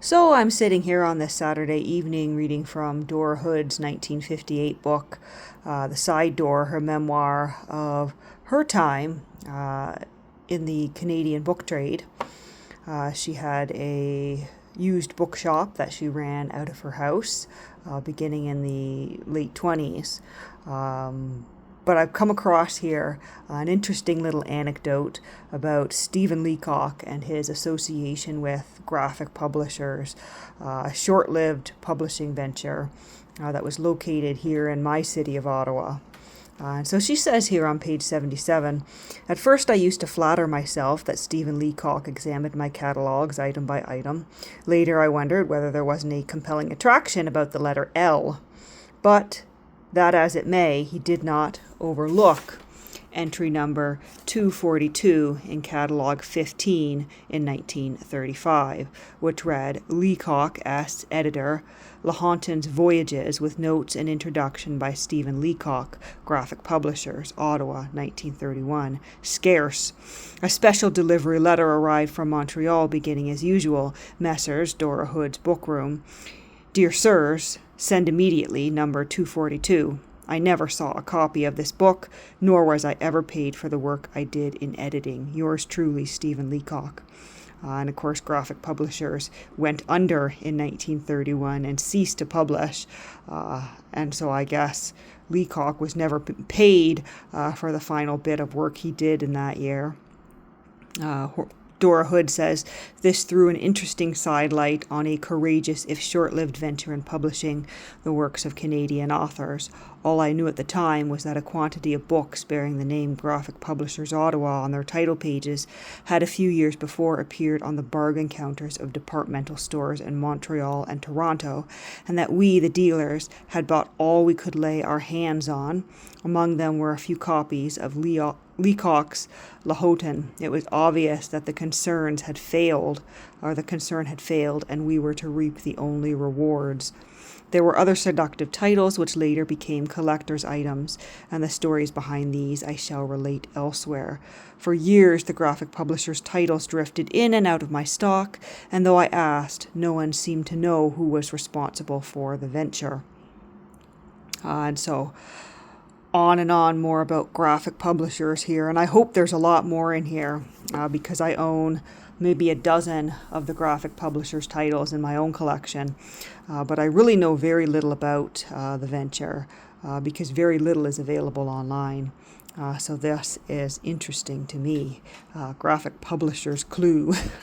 So I'm sitting here on this Saturday evening reading from Dora Hood's 1958 book, The Side Door, her memoir of her time in the Canadian book trade. She had a used bookshop that she ran out of her house beginning in the late 20s. But I've come across here an interesting little anecdote about Stephen Leacock and his association with graphic publishers, a short lived publishing venture that was located here in my city of Ottawa. And so she says here on page 77, at first I used to flatter myself that Stephen Leacock examined my catalogues item by item. Later I wondered whether there wasn't a compelling attraction about the letter L. But that as it may, he did not overlook entry number 242 in Catalogue 15 in 1935, which read, Leacock as editor, Lahontan's Voyages with notes and introduction by Stephen Leacock, Graphic Publishers, Ottawa, 1931. Scarce. A special delivery letter arrived from Montreal beginning as usual, Messrs. Dora Hood's Bookroom. Dear Sirs, send immediately number 242. I never saw a copy of this book, nor was I ever paid for the work I did in editing. Yours truly, Stephen Leacock. And of course, Graphic Publishers went under in 1931 and ceased to publish. And so I guess Leacock was never paid for the final bit of work he did in that year. Dora Hood says this threw an interesting sidelight on a courageous, if short-lived venture in publishing the works of Canadian authors. All I knew at the time was that a quantity of books bearing the name Graphic Publishers Ottawa on their title pages had a few years before appeared on the bargain counters of departmental stores in Montreal and Toronto, and that we, the dealers, had bought all we could lay our hands on. Among them were a few copies of Leacock's Lahontan. It was obvious that the concern had failed, and we were to reap the only rewards. There were other seductive titles which later became collector's items, and the stories behind these I shall relate elsewhere. For years the graphic publishers' titles drifted in and out of my stock, and though I asked, no one seemed to know who was responsible for the venture. And so on and on more about graphic publishers here, and I hope there's a lot more in here because I own maybe a dozen of the graphic publishers' titles in my own collection, but I really know very little about the venture because very little is available online. So this is interesting to me. Graphic Publishers Clue.